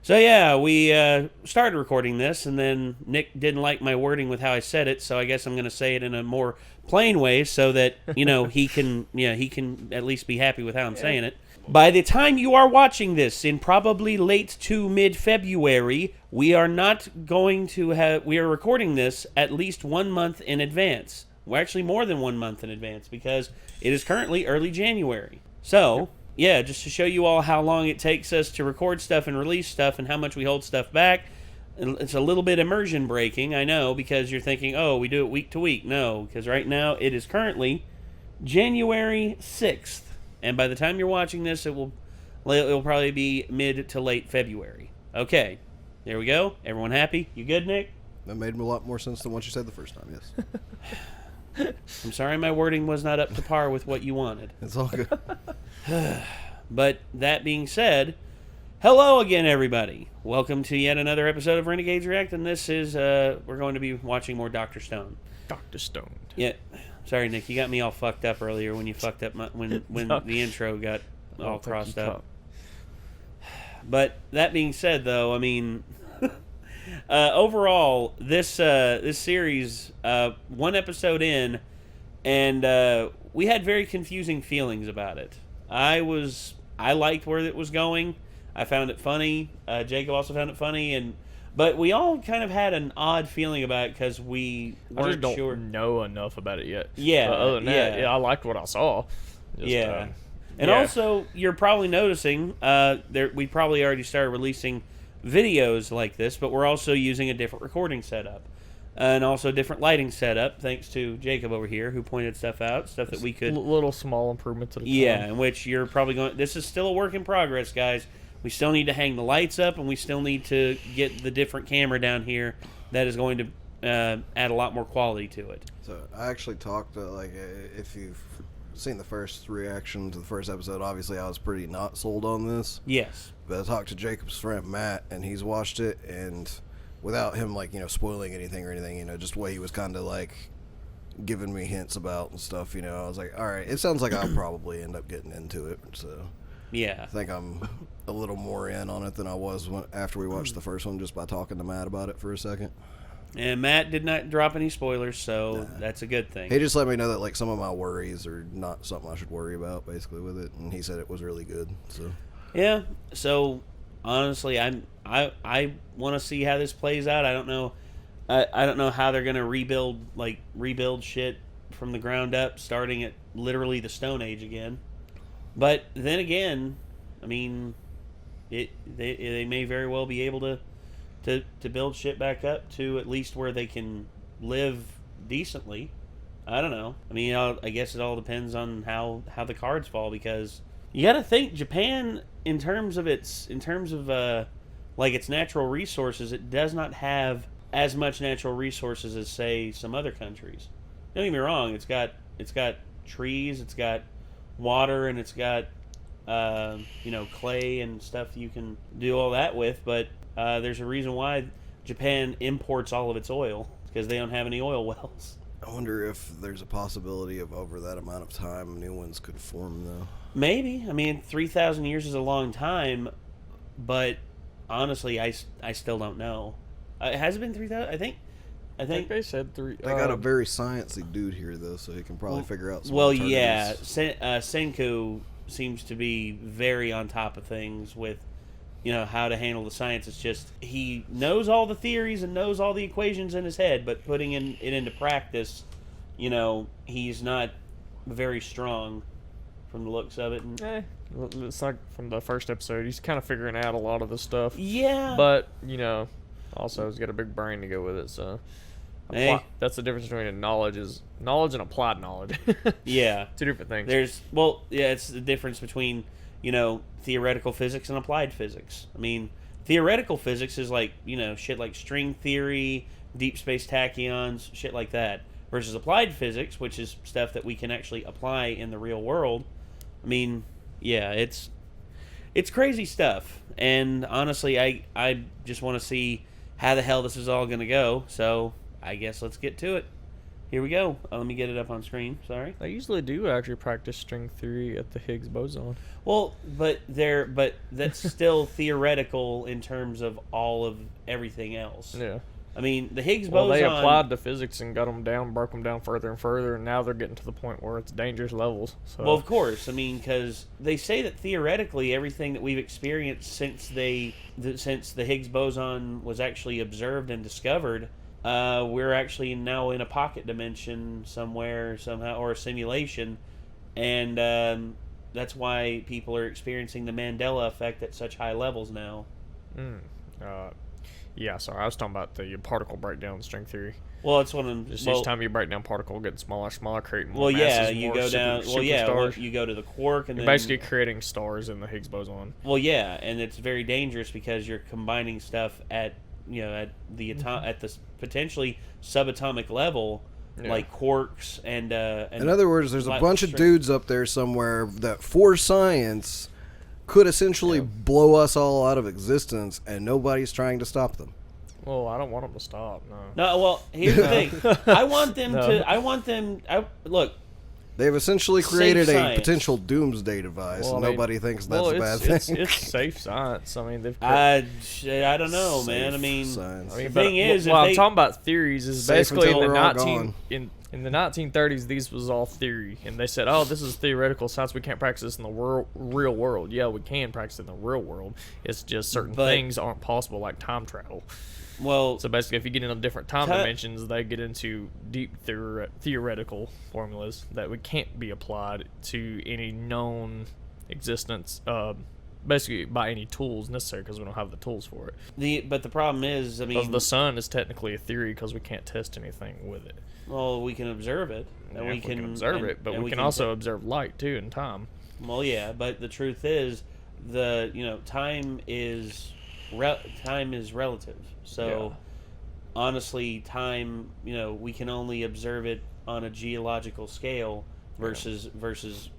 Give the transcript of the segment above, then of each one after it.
So yeah, we started recording this, and then Nick didn't like my wording with how I said it, so I guess I'm going to say it in a more plain way so that, he can at least be happy with how I'm saying it. By the time you are watching this, in probably late to mid-February, we are recording this at least 1 month in advance. Well, actually more than 1 month in advance, because it is currently early January. So, yeah, just to show you all how long it takes us to record stuff and release stuff and how much we hold stuff back. It's a little bit immersion breaking, I know, because you're thinking, oh, we do it week to week. No, because right now it is currently January 6th. And by the time you're watching this, it will probably be mid to late February. Okay, there we go. Everyone happy? You good, Nick? That made a lot more sense than what you said the first time, yes. I'm sorry my wording was not up to par with what you wanted. It's all good. But that being said, hello again, everybody. Welcome to yet another episode of Renegades React, and this is, we're going to be watching more Dr. Stone. Dr. Stone. Yeah. Sorry, Nick, you got me all fucked up earlier when you fucked up when the intro got all crossed up. But that being said, though, I mean, overall, this series, one episode in, and we had very confusing feelings about it. I liked where it was going. I found it funny. Jacob also found it funny, but we all kind of had an odd feeling about it because we weren't I just don't sure. know enough about it yet. Yeah, But other than that, I liked what I saw. Just, and also, you're probably noticing we probably already started releasing videos like this, but we're also using a different recording setup and also different lighting setup, thanks to Jacob over here who pointed stuff out, stuff that we could... Little small improvements at a time. Yeah, in which you're probably going... This is still a work in progress, guys. We still need to hang the lights up, and we still need to get the different camera down here that is going to add a lot more quality to it. So I actually talked to, if you've seen the first reaction to the first episode, obviously I was pretty not sold on this. Yes. But I talked to Jacob's friend Matt, and he's watched it, and without him, spoiling anything or anything, just the way he was kind of, giving me hints about and stuff, I was like, all right, it sounds like I'll probably end up getting into it, so... Yeah. I think I'm a little more in on it than I was after we watched the first one, just by talking to Matt about it for a second. And Matt did not drop any spoilers, so that's a good thing. He just let me know that some of my worries are not something I should worry about, basically, with it, and he said it was really good. So yeah. So honestly, I want to see how this plays out. I don't know. I don't know how they're gonna rebuild shit from the ground up, starting at literally the Stone Age again. But then again, I mean, they may very well be able to build shit back up to at least where they can live decently. I don't know. I mean, I guess it all depends on how the cards fall, because you got to think Japan in terms of its natural resources, it does not have as much natural resources as say some other countries. Don't get me wrong. It's got trees. It's got water, and it's got clay and stuff you can do all that with, but there's a reason why Japan imports all of its oil, because they don't have any oil wells. I wonder if there's a possibility of over that amount of time new ones could form, though. Maybe. I mean, 3,000 years is a long time, but honestly, I still don't know. Has it been 3,000? I think they said 3. They got a very sciencey dude here, though, so he can probably figure out some yeah. alternatives. Senku seems to be very on top of things with, how to handle the science. It's just he knows all the theories and knows all the equations in his head, but putting it into practice, he's not very strong from the looks of it. And, it's like from the first episode, he's kind of figuring out a lot of the stuff. Yeah. But, also he's got a big brain to go with it, so... That's the difference between knowledge and applied knowledge. Yeah. Two different things. It's the difference between, theoretical physics and applied physics. I mean, theoretical physics is shit like string theory, deep space tachyons, shit like that. Versus applied physics, which is stuff that we can actually apply in the real world. I mean, yeah, it's crazy stuff. And honestly, I just want to see how the hell this is all going to go. So I guess let's get to it. Here we go. Let me get it up on screen. Sorry. I usually do actually practice string theory at the Higgs boson. Well, but that's still theoretical in terms of all of everything else. Yeah. I mean, the Higgs Well, boson. they applied to physics and got them down, broke them down further and further, and now they're getting to the point where it's dangerous levels. So. Well, of course. I mean, because they say that theoretically everything that we've experienced since the Higgs boson was actually observed and discovered, we're actually now in a pocket dimension somewhere, somehow, or a simulation, and that's why people are experiencing the Mandela effect at such high levels now. Yeah, sorry, I was talking about the particle breakdown string theory. Well, it's one of just each time you break down particle, getting smaller, creating more well, masses, yeah, you more go down. super Well, yeah, stars. you go to the quark, and You're then basically creating stars in the Higgs boson. well, yeah, and it's very dangerous because you're combining stuff at at the at the potentially subatomic level, like quarks and. In other words, there's a bunch of string. dudes up there somewhere that, for science, could essentially blow us all out of existence, and nobody's trying to stop them. Well, I don't want them to stop. No. No, well, here's the thing. I want them look. They've essentially created a science. potential doomsday device, Well, and I mean, nobody thinks that's a bad thing. It's safe science. I mean, they've. I don't know, man. I mean, Science. the thing is, well, if I'm talking about theories. Is Safe basically in until the we're all 19 in the 1930s, these was all theory, and they said, "Oh, this is theoretical science. We can't practice this in the real world." Yeah, we can practice it in the real world. It's just certain things aren't possible, like time travel. well, So basically, if you get into different time dimensions, they get into deep theoretical formulas that we can't be applied to any known existence, basically by any tools necessary, because we don't have the tools for it. but the problem is, I mean, The sun is technically a theory because we can't test anything with it. well, we can observe it, and Yeah, we can observe it, but we can also observe light too in time. Well, yeah, but the truth is, time is relative. So, honestly, time, we can only observe it on a geological scale versus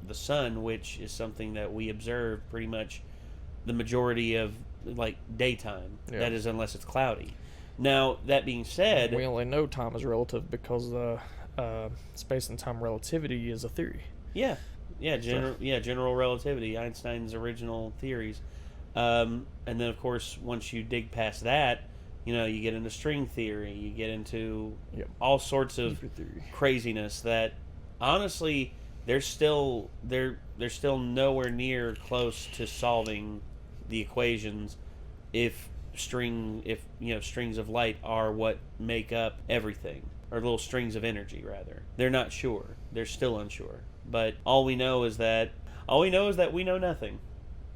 the sun, which is something that we observe pretty much the majority of like daytime. Yeah. That is, unless it's cloudy. Now, that being said, We only know time is relative because space and time relativity is a theory. general relativity, Einstein's original theories. And then, of course, once you dig past that, you get into string theory, you get into all sorts of craziness that, honestly, they're still nowhere near close to solving the equations if strings of light are what make up everything, or little strings of energy rather. They're not sure. They're still unsure. But all we know is that we know nothing.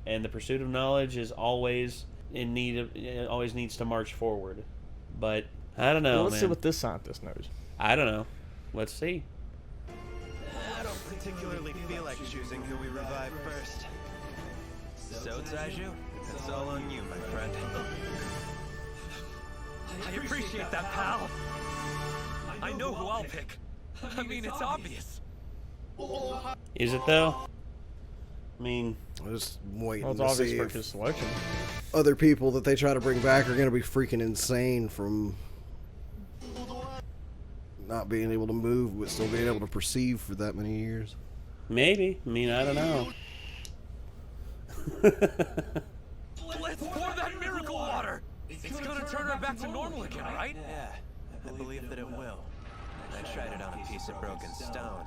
And the pursuit of knowledge is always always needs to march forward. But I don't know. Well, let's see man. what this scientist knows. I don't know. Let's see. I don't particularly feel like choosing who we revive first. So, Taiju, it's all on you, my friend. I appreciate that, pal. I know who I'll pick. I mean, it's obvious. Is it though? I mean, I'm just waiting Well, it's to obvious see for if his selection. other people that they try to bring back are going to be freaking insane from not being able to move but still being able to perceive for that many years. maybe. I mean, I don't know. Let's pour that miracle water. It's gonna turn her back to normal again, right? Yeah, I believe that it will. I tried it on a piece of broken stone,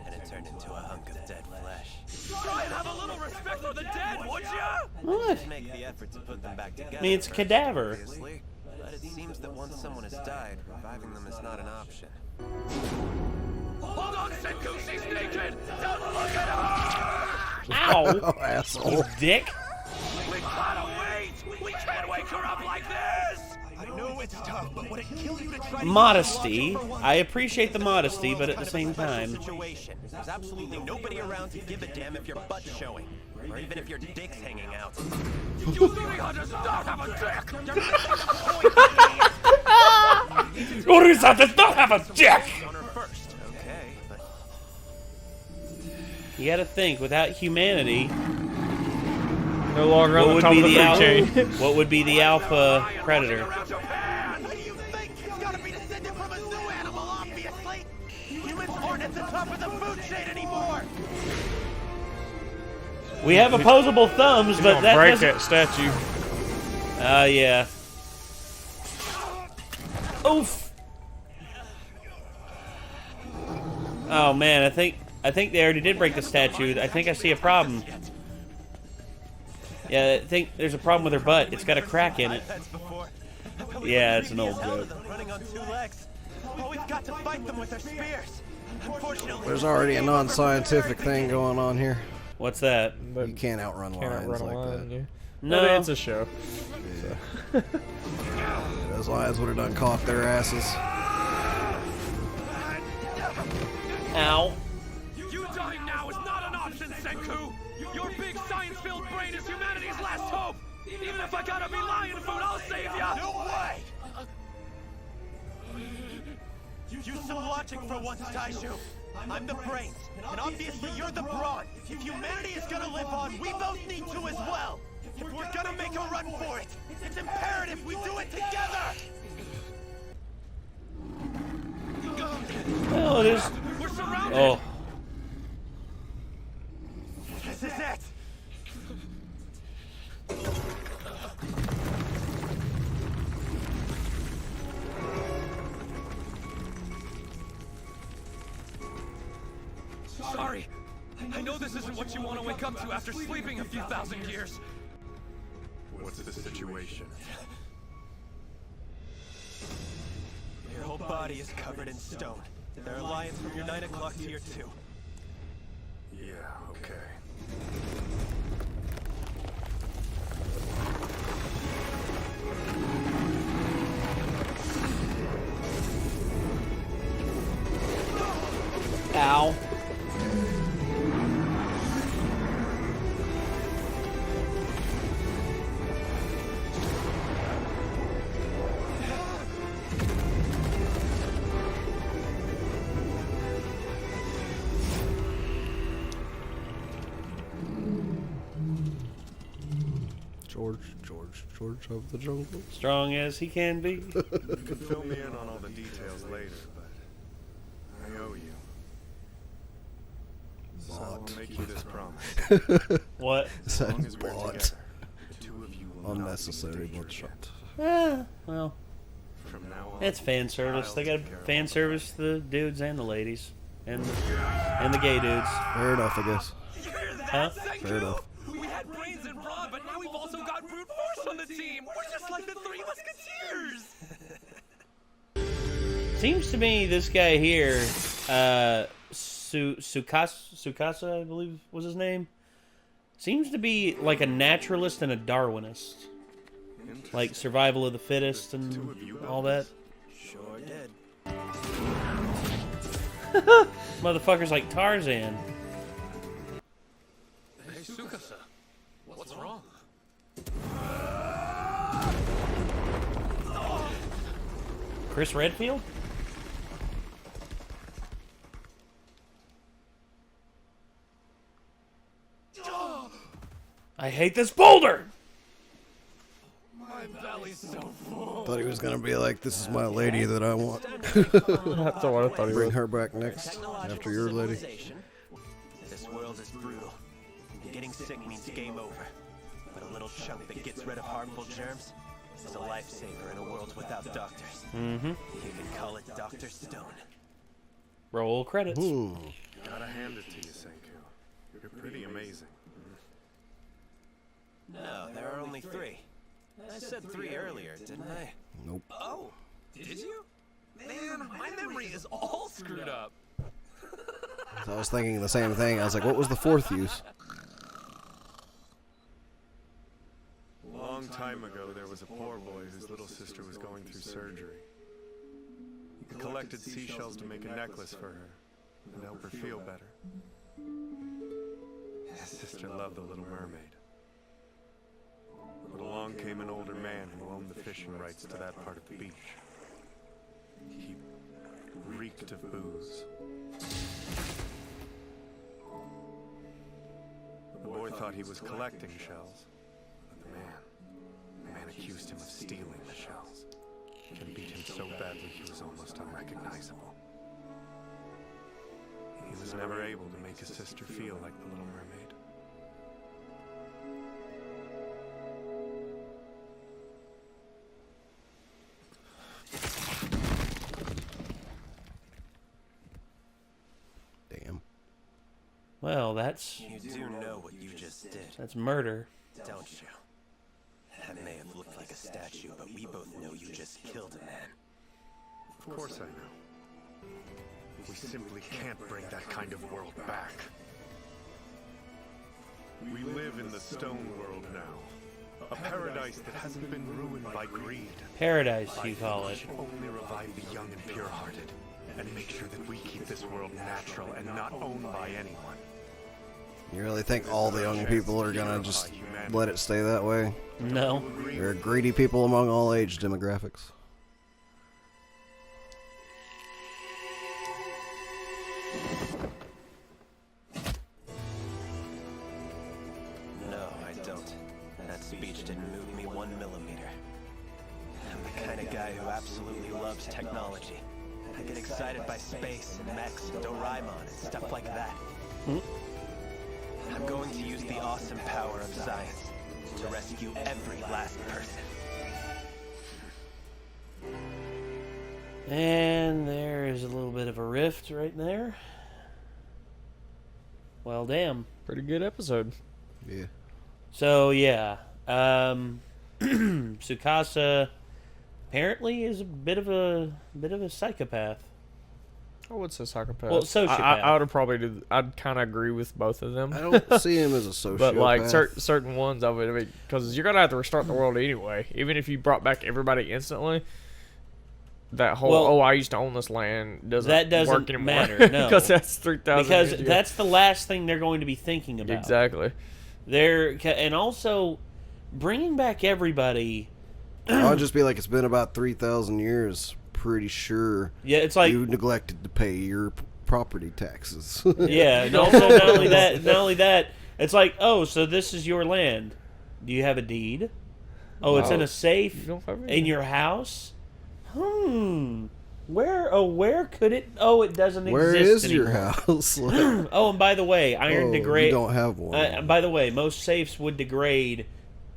and it turned into a hunk of dead flesh. Try and have a little respect for the dead, would ya? What? Make the effort to put them back together. I mean, it's a cadaver. Obviously, but it seems that once someone has died, reviving them is not an option. Hold on, Senku, she's naked! Don't look at her! Ow! Oh, asshole. Dick! We gotta wait! We can't wake her up like this! I know it's tough, but would it kill you to try to Modesty. I appreciate the modesty, but at the same time, situation. There's absolutely nobody around to give a damn if your butt's showing, or even if your dick's hanging out. Yuzuriha does not have a dick! Urisa does not have a dick! On her first, okay, but You gotta think, without humanity, No longer on what the would top be of the the food chain. what would be the alpha predator? Around Japan! what do you think? It's gotta be descended from a zoo animal, obviously. shade anymore! We have opposable thumbs, but that break doesn't... that statue. Yeah. Oof. Oh man, I think they already did break the statue. I think I see a problem. Yeah, I think there's a problem with her butt. It's got a crack in it. Yeah, it's an old joke. Running on 2 legs. Oh, we've got to fight them with our spears. Unfortunately, There's already a non-scientific thing going on here. What's that? You can't outrun lions like that. Yeah. No. But it's a show. Yeah. Those lions would have done caught their asses. Ow. You dying now is not an option, Senku! Your big science-filled brain is humanity's last hope! Even if I gotta be lion food, I'll save ya! no way! You some logic for once, Taiju. I'm the brains, and obviously you're the brawn. If humanity is gonna live on, we both need to as well. If we're gonna make a run for it, it's imperative we do it together! Oh, it is. We're surrounded! Oh. This is it! Sorry. I know this isn't what you want to wake up to after sleeping a few thousand years. What's the situation? Your whole body is covered in stone. There are lions from your 9 o'clock to your 2. Yeah, okay. Ow. George of the jungle. Strong as he can be. You can fill me in on all the details later, but I owe you. So I'll make you this promise. What? As long as we're Bought. together, the 2 of you will Unnecessary not be in danger bloodshot. Well, yet. From now on, it's fan service. I'll They got take care of fan all service the dudes and the ladies. And the gay dudes. Fair enough, I guess. You hear that, Huh? Senku? Fair enough. We had brains and brawn, but now we've also got brute force on the team! We're just like the 3 Musketeers! Seems to me this guy here, Sukasa, I believe was his name, seems to be like a naturalist and a Darwinist. Like survival of the fittest and all that. Sure did. Motherfucker's like Tarzan. Hey, Sukasa. What's wrong? Chris Redfield? I hate this boulder! My belly's so full. Thought he was gonna be like, "This is my lady that I want." That's what I thought he Bring was. her back next after your lady. This world is brutal. Getting sick means game over. But a little chunk that gets rid of harmful germs is a lifesaver in a world without doctors. Mm-hmm. You can call it Dr. Stone. Roll credits. Gotta hand it to you, Senku. You're pretty amazing. No, there are only 3. I said 3 earlier, didn't I? Nope. Oh, did you? Man, my memory is all screwed up. So I was thinking the same thing. I was like, "What was the 4th use?" A long time ago, there was a poor boy whose little sister was going through surgery. He collected seashells to make a necklace for her and help her feel better. His sister loved the Little Mermaid. But along came an older man who owned the fishing rights to that part of the beach. He reeked of booze. The boy thought he was collecting shells, but the man accused him of stealing the shells and beat him so badly he was almost unrecognizable. He was never able to make his sister feel like the Little Mermaid. Damn. Well, that's You do know what you just did, that's murder. don't you? That may have looked like a statue, but we both know you just killed a man. Of course I know. We simply can't bring that kind of world back. We live in the stone world now. A paradise that hasn't been ruined by greed. Paradise, you call it. We should only revive the young and pure-hearted, and make sure that we keep this world natural and not owned by anyone. You really think all the young people are gonna just let it stay that way? No. There are greedy people among all age demographics. No, I don't. That speech didn't move me 1 millimeter. I'm the kind of guy who absolutely loves technology. I get excited by space and mechs and Doraemon and stuff like that. I'm going to use the awesome power of science to rescue every last person. And there is a little bit of a rift right there. Well, damn. Pretty good episode. Yeah. So yeah, Tsukasa apparently is a bit of a psychopath. I would say psychopath. Well, sociopath. I would probably do. I'd kind of agree with both of them. I don't see him as a sociopath. But like certain ones, I would, because you're gonna have to restart the world anyway. Even if you brought back everybody instantly, that whole I used to own this land doesn't work anymore. Matter. No, because that's 3,000. Because that's the last thing they're going to be thinking about. Exactly. And also bringing back everybody. I'll just be like, it's been about 3,000 years. Pretty sure. Yeah, it's like you neglected to pay your property taxes. Yeah, and also not only that, it's like, oh, so this is your land. Do you have a deed? Oh, it's in a safe in your house. Where could it? Oh, it doesn't Where exist is anymore. your house? Oh, and by the way, iron degrade. You don't have one. By the way, most safes would degrade,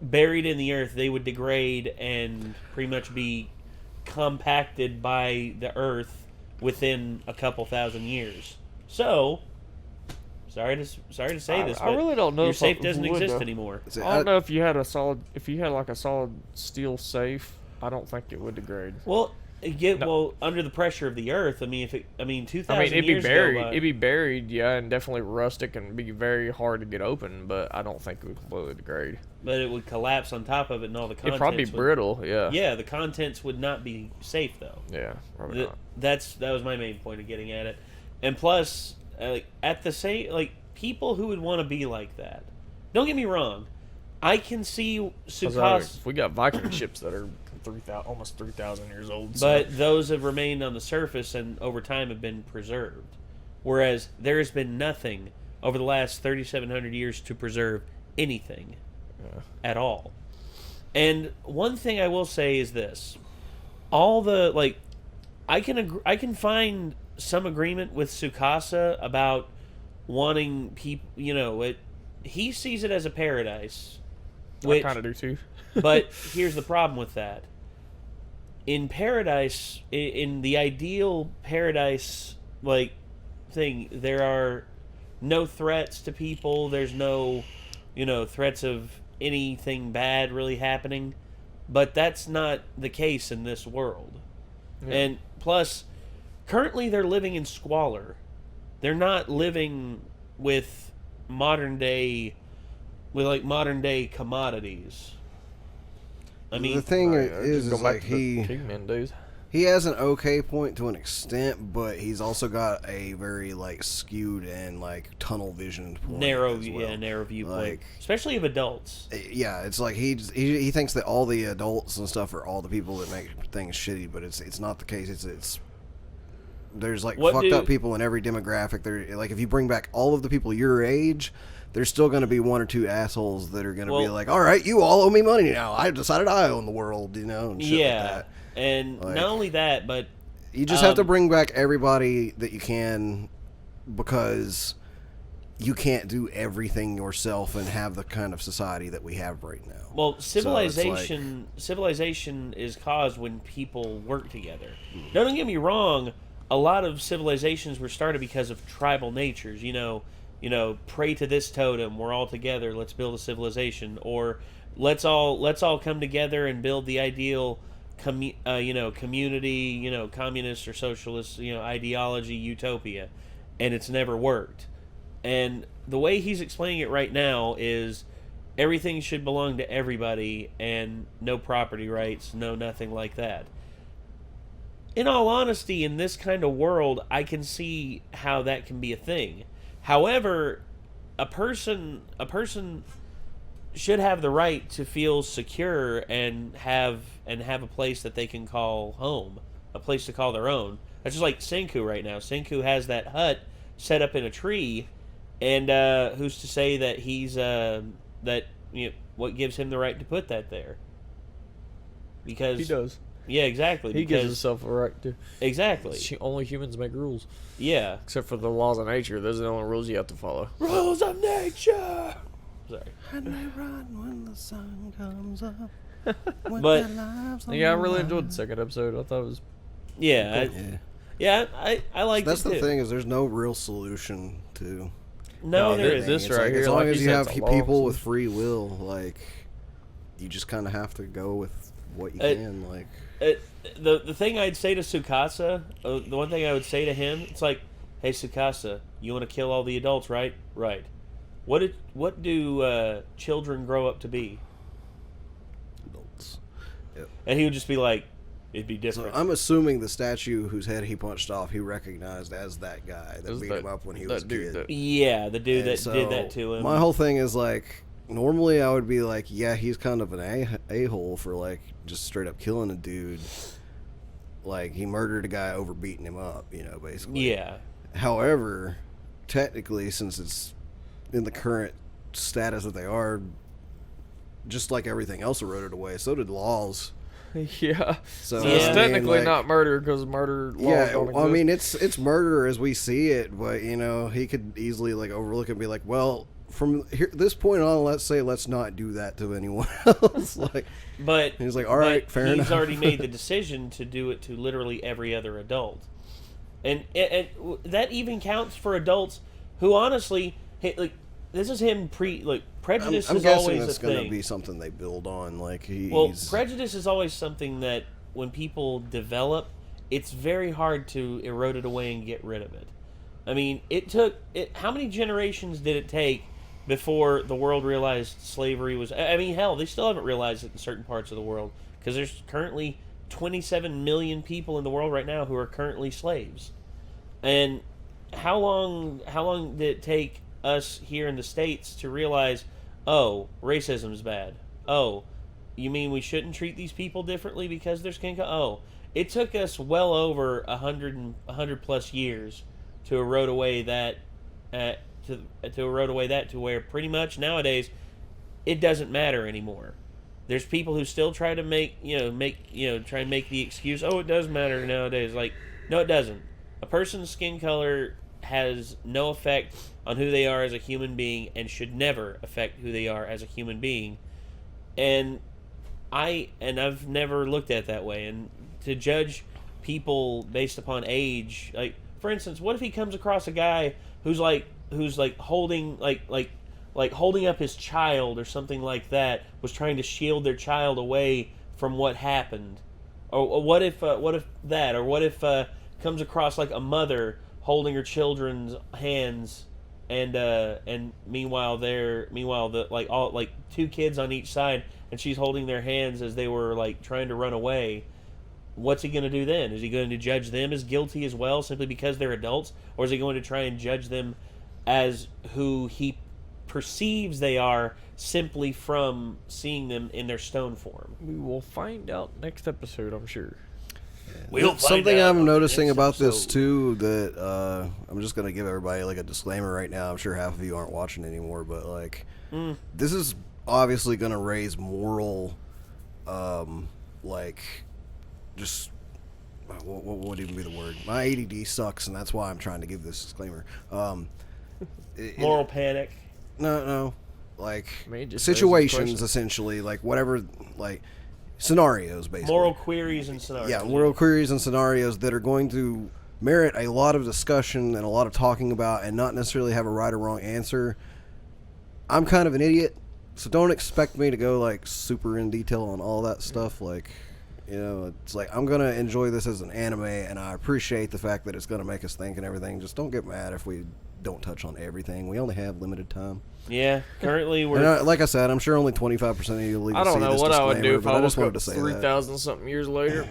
buried in the earth. They would degrade and pretty much be compacted by the earth within a couple thousand years. So, sorry to say this, but I really don't know your if safe it doesn't would, exist though. anymore. I don't know if you had like a solid steel safe. I don't think it would degrade. Well, under the pressure of the earth. I mean, 2,000 it'd years be buried. ago, It'd be buried, yeah, and definitely rustic and be very hard to get open. But I don't think it would completely degrade. But it would collapse on top of it, and all the contents. It'd probably be brittle, yeah. Yeah, the contents would not be safe though. Yeah, probably not. That was my main point of getting at it, and plus, people who would want to be like that. Don't get me wrong, I can see Tsukasa. We got Viking ships that are almost 3,000 years old. But those have remained on the surface and over time have been preserved. Whereas there has been nothing over the last 3,700 years to preserve anything at all. And one thing I will say is this. All the, I can find some agreement with Tsukasa about wanting people, he sees it as a paradise. I kind of do too. But here's the problem with that. In paradise, in the ideal paradise thing, there are no threats to people. There's no, threats of anything bad really happening. But that's not the case in this world. Yeah. And plus, currently they're living in squalor. They're not living with modern day commodities. I mean, the thing is like he has an okay point to an extent, but he's also got a very skewed and tunnel vision point. Narrow viewpoint, especially of adults. Yeah, it's like he thinks that all the adults and stuff are all the people that make things shitty, but it's not the case. It's there's fucked up people in every demographic. There, if you bring back all of the people your age, there's still going to be one or two assholes that are going to be like, all right, you all owe me money now. I decided I own the world, and shit like that. And not only that, but you just have to bring back everybody that you can because you can't do everything yourself and have the kind of society that we have right now. Well, So it's civilization is caused when people work together. Now, don't get me wrong. A lot of civilizations were started because of tribal natures. Pray to this totem. We're all together. Let's build a civilization. Or let's all come together and build the ideal, community. Communist or socialist, ideology, utopia, and it's never worked. And the way he's explaining it right now is everything should belong to everybody and no property rights, no nothing like that. In all honesty, in this kind of world, I can see how that can be a thing. However, a person should have the right to feel secure and have a place that they can call home, a place to call their own. That's just like Senku right now. Senku has that hut set up in a tree. And who's to say that he's what gives him the right to put that there? Because He does. Yeah, exactly. He gives himself a right to. Exactly. Only humans make rules. Yeah. Except for the laws of nature. Those are the only rules you have to follow. Rules of nature. Sorry. And they run when the sun comes up. But Yeah, I really enjoyed the second episode. I thought it was. yeah, Yeah. I like That's it the too. thing is there's no real solution to No, there this- isn't. this It's right like, here, as long like as you you said, have it's a long people with solution. free will, like you just kind of have to go with what you Uh, can. Like The thing I'd say to Tsukasa, the one thing I would say to him, it's like, hey Tsukasa, you want to kill all the adults, right? Right. What do children grow up to be? adults. And he would just be like, it'd be So different. I'm assuming the statue whose head he punched off, he recognized as that guy that Is beat that- him up when he that was a dude kid. that- Yeah, the dude And that so did that to him. My whole thing is like, normally I would be like, yeah, he's kind of an a-hole for like just straight up killing a dude. Like he murdered a guy over beating him up, basically. Yeah. However, technically, since it's in the current status that they are, just like everything else eroded away, so did laws. Yeah. So Yeah. It's I mean, technically like- not murder because murder laws Yeah, don't I mean exist. it's murder as we see it, but he could easily like overlook it and be like, well, from this point on, let's not do that to anyone else. Like, But he's like, all right, but fair he's enough. already made the decision to do it to literally every other adult, and that even counts for adults who honestly, hey, like this is him prejudice I'm is guessing always that's a going thing. to be something they build on. Like Well, prejudice is always something that when people develop, it's very hard to erode it away and get rid of it. I mean, how many generations did it take before the world realized slavery was... I mean, hell, they still haven't realized it in certain parts of the world, because there's currently 27 million people in the world right now who are currently slaves. And how long did it take us here in the States to realize, oh, racism's bad? Oh, you mean we shouldn't treat these people differently because they're skin color? Oh, it took us well over 100 plus years to erode away that to where pretty much nowadays it doesn't matter anymore. There's people who still try to make the excuse, oh, it does matter nowadays. Like, no, it doesn't. A person's skin color has no effect on who they are as a human being and should never affect who they are as a human being. And I've never looked at it that way. And to judge people based upon age, like for instance, what if he comes across a guy who's holding holding up his child or something like that, was trying to shield their child away from what happened, or what if comes across like a mother holding her children's hands, and meanwhile two kids on each side, and she's holding their hands as they were like trying to run away. What's he going to do then? Is he going to judge them as guilty as well simply because they're adults, or is he going to try and judge them as who he perceives they are simply from seeing them in their stone form? We will find out next episode, I'm sure. Something I'm noticing about this too, that I'm just gonna give everybody like a disclaimer right now. I'm sure half of you aren't watching anymore, but like this is obviously gonna raise moral, just what would even be the word? My ADD sucks, and that's why I'm trying to give this disclaimer. Moral panic. No. Like, I mean, just situations, essentially. Like, whatever, like, scenarios, basically. Moral queries and scenarios. Yeah, moral queries and scenarios that are going to merit a lot of discussion and a lot of talking about and not necessarily have a right or wrong answer. I'm kind of an idiot, so don't expect me to go, like, super in detail on all that stuff. Like, you know, it's like, I'm going to enjoy this as an anime, and I appreciate the fact that it's going to make us think and everything. Just don't get mad if we don't touch on everything. We only have limited time. Yeah, currently we're... like I said, I'm sure only 25% of you will even see this disclaimer. I don't know what I would do if I just woke wanted up to say 3,000 something years later.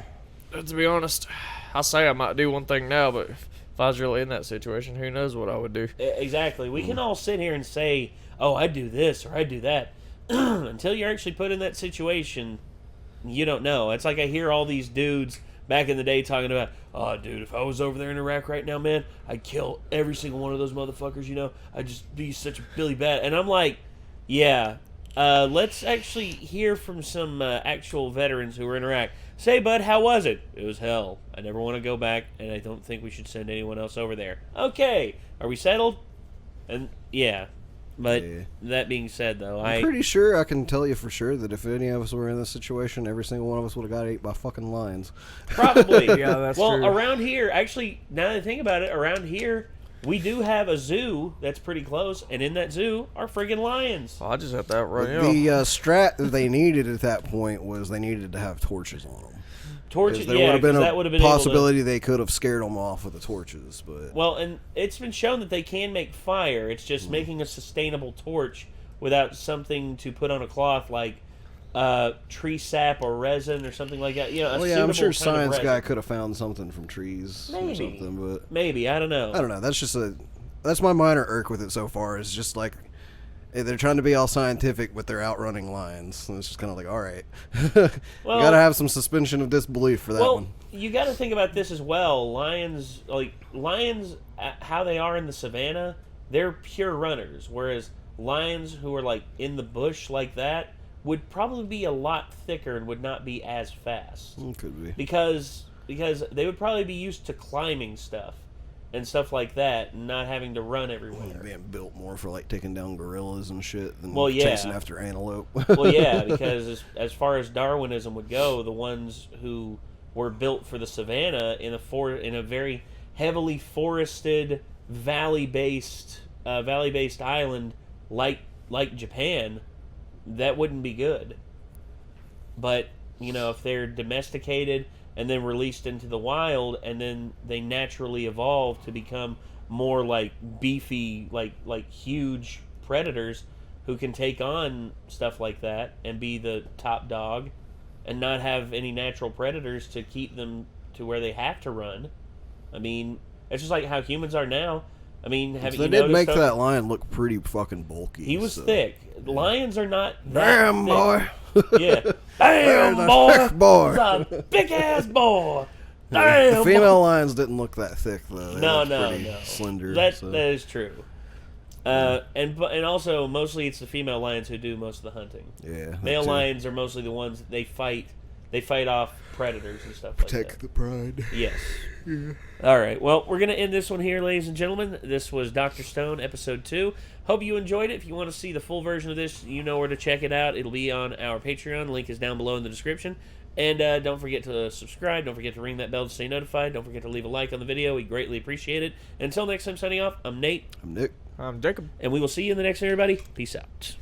To be honest, I say I might do one thing now, but if I was really in that situation, who knows what I would do. Exactly. We can all sit here and say, oh, I'd do this or I'd do that. Until you're actually put in that situation, you don't know. It's like I hear all these dudes back in the day talking about, oh, dude, if I was over there in Iraq right now, man, I'd kill every single one of those motherfuckers, you know? I'd just be such a Billy Bat. And I'm like, yeah, let's actually hear from some actual veterans who were in Iraq. Say, bud, how was it? It was hell. I never want to go back, and I don't think we should send anyone else over there. Okay, are we settled? And, yeah. But that being said, though, I'm pretty sure I can tell you for sure that if any of us were in this situation, every single one of us would have got ate by fucking lions. Probably. Yeah, that's well, true. Around here, actually, now that I think about it, around here, we do have a zoo that's pretty close, and in that zoo are friggin' lions. I just have that right now. The strat that they needed at that point was they needed to have torches on them. Torches, there yeah, would have been that a would have been possibility they could have scared them off with the torches, but well, and it's been shown that they can make fire. It's just making a sustainable torch without something to put on a cloth like tree sap or resin or something like that. You know, I'm sure science guy could have found something from trees or something, but maybe I don't know. That's my minor irk with it so far. Is just like they're trying to be all scientific, but they're outrunning lions. And it's just kind of like, all right. Well, you got to have some suspension of disbelief for that one. You got to think about this as well. Lions, how they are in the savannah, they're pure runners. Whereas lions who are, like, in the bush like that would probably be a lot thicker and would not be as fast. Could be. Because they would probably be used to climbing stuff. And stuff like that, and not having to run everywhere. Being built more for like taking down gorillas and shit than yeah. chasing after antelope. Well, yeah, because as far as Darwinism would go, the ones who were built for the savannah in a very heavily forested valley-based island like Japan, that wouldn't be good. But you know, if they're domesticated and then released into the wild, and then they naturally evolve to become more like beefy, like huge predators who can take on stuff like that and be the top dog and not have any natural predators to keep them to where they have to run. I mean, it's just like how humans are now. I mean, have you noticed? They did make that lion look pretty fucking bulky. He was thick. Lions are not that damn thick. boy. Yeah. Damn boy. That's a big ass boy. Damn. The female lions didn't look that thick though. They No. pretty slender. That is true. And also mostly it's the female lions who do most of the hunting. Yeah. Male lions are mostly the ones that they fight off predators and stuff like that. Protect the pride. Yes. Yeah. All right. Well, we're going to end this one here, ladies and gentlemen. This was Dr. Stone, Episode 2. Hope you enjoyed it. If you want to see the full version of this, you know where to check it out. It'll be on our Patreon. Link is down below in the description. And don't forget to subscribe. Don't forget to ring that bell to stay notified. Don't forget to leave a like on the video. We greatly appreciate it. Until next time, signing off, I'm Nate. I'm Nick. I'm Jacob. And we will see you in the next one, everybody. Peace out.